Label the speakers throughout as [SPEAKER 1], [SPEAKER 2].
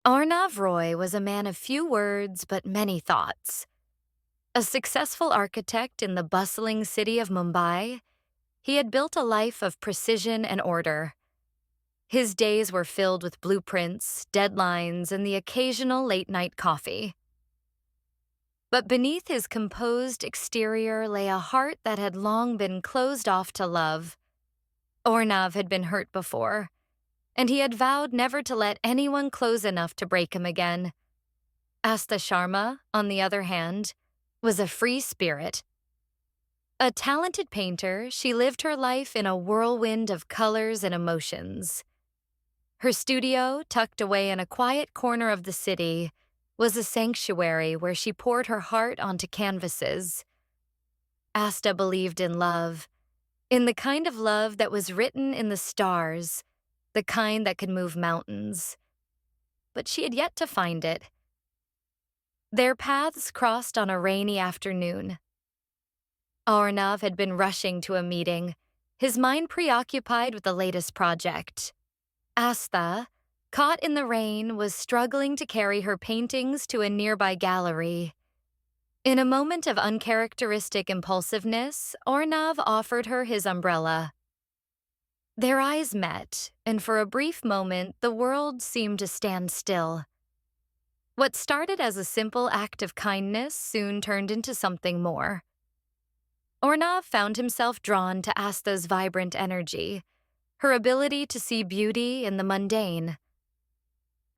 [SPEAKER 1] Arnav Roy was a man of few words but many thoughts. A successful architect in the bustling city of Mumbai, he had built a life of precision and order. His days were filled with blueprints, deadlines, and the occasional late-night coffee. But beneath his composed exterior lay a heart that had long been closed off to love. Aurnav had been hurt before, and he had vowed never to let anyone close enough to break him again. Astha Sharma, on the other hand, was a free spirit. A talented painter, she lived her life in a whirlwind of colors and emotions. Her studio, tucked away in a quiet corner of the city, was a sanctuary where she poured her heart onto canvases. Asta believed in love, in the kind of love that was written in the stars, the kind that could move mountains. But she had yet to find it. Their paths crossed on a rainy afternoon. Aurnav had been rushing to a meeting, his mind preoccupied with the latest project. Astha, caught in the rain, was struggling to carry her paintings to a nearby gallery. In a moment of uncharacteristic impulsiveness, Aurnav offered her his umbrella. Their eyes met, and for a brief moment, the world seemed to stand still. What started as a simple act of kindness soon turned into something more. Aurnav found himself drawn to Astha's vibrant energy, her ability to see beauty in the mundane.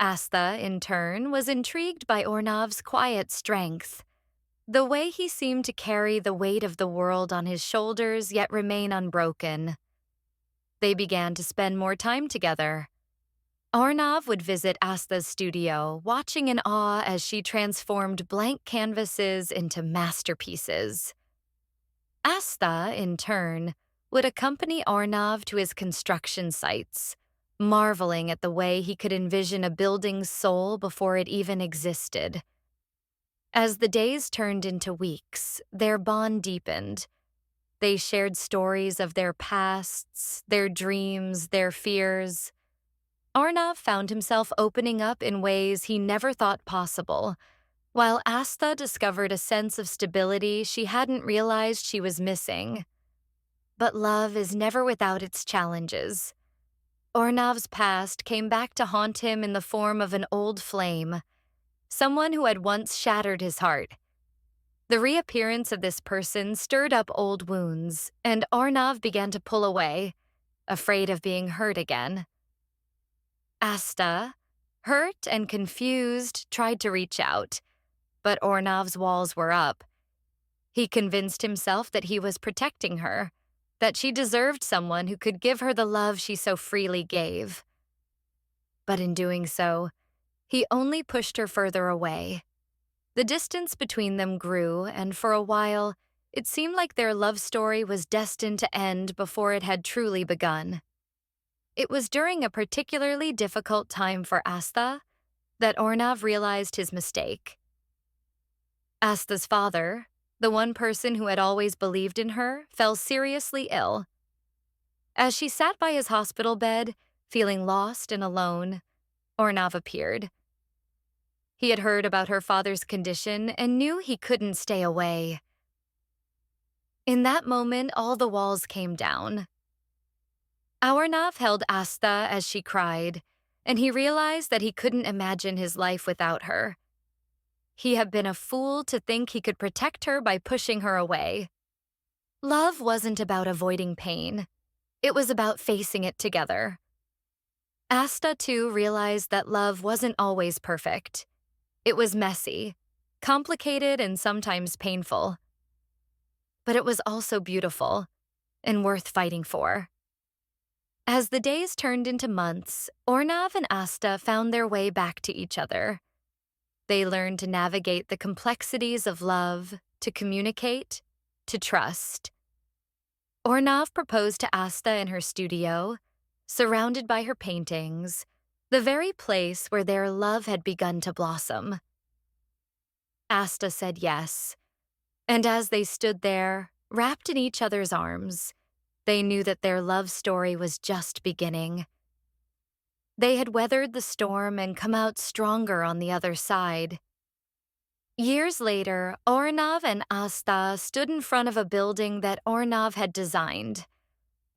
[SPEAKER 1] Astha, in turn, was intrigued by Aurnav's quiet strength, the way he seemed to carry the weight of the world on his shoulders yet remain unbroken. They began to spend more time together. Aurnav would visit Astha's studio, watching in awe as she transformed blank canvases into masterpieces. Astha, in turn, would accompany Aurnav to his construction sites, marveling at the way he could envision a building's soul before it even existed. As the days turned into weeks, their bond deepened. They shared stories of their pasts, their dreams, their fears. Aurnav found himself opening up in ways he never thought possible, while Astha discovered a sense of stability she hadn't realized she was missing. But love is never without its challenges. Aurnav's past came back to haunt him in the form of an old flame, someone who had once shattered his heart. The reappearance of this person stirred up old wounds, and Aurnav began to pull away, afraid of being hurt again. Astha, hurt and confused, tried to reach out, but Aurnav's walls were up. He convinced himself that he was protecting her, that she deserved someone who could give her the love she so freely gave. But in doing so, he only pushed her further away. The distance between them grew, and for a while, it seemed like their love story was destined to end before it had truly begun. It was during a particularly difficult time for Astha that Aurnav realized his mistake. Astha's father, the one person who had always believed in her, fell seriously ill. As she sat by his hospital bed, feeling lost and alone, Aurnav appeared. He had heard about her father's condition and knew he couldn't stay away. In that moment, all the walls came down. Aurnav held Astha as she cried, and he realized that he couldn't imagine his life without her. He had been a fool to think he could protect her by pushing her away. Love wasn't about avoiding pain. It was about facing it together. Astha, too, realized that love wasn't always perfect. It was messy, complicated, and sometimes painful. But it was also beautiful and worth fighting for. As the days turned into months, Aurnav and Astha found their way back to each other. They learned to navigate the complexities of love, to communicate, to trust. Aurnav proposed to Astha in her studio, surrounded by her paintings, the very place where their love had begun to blossom. Astha said yes, and as they stood there, wrapped in each other's arms, they knew that their love story was just beginning. They had weathered the storm and come out stronger on the other side. Years later, Aurnav and Astha stood in front of a building that Aurnav had designed,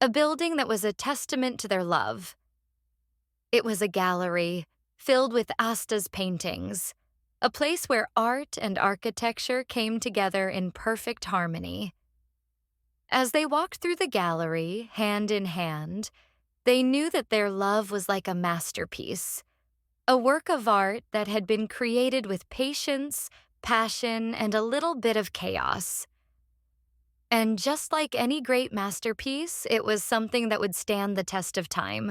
[SPEAKER 1] a building that was a testament to their love. It was a gallery filled with Asta's paintings, a place where art and architecture came together in perfect harmony. As they walked through the gallery, hand in hand, they knew that their love was like a masterpiece, a work of art that had been created with patience, passion, and a little bit of chaos. And just like any great masterpiece, it was something that would stand the test of time.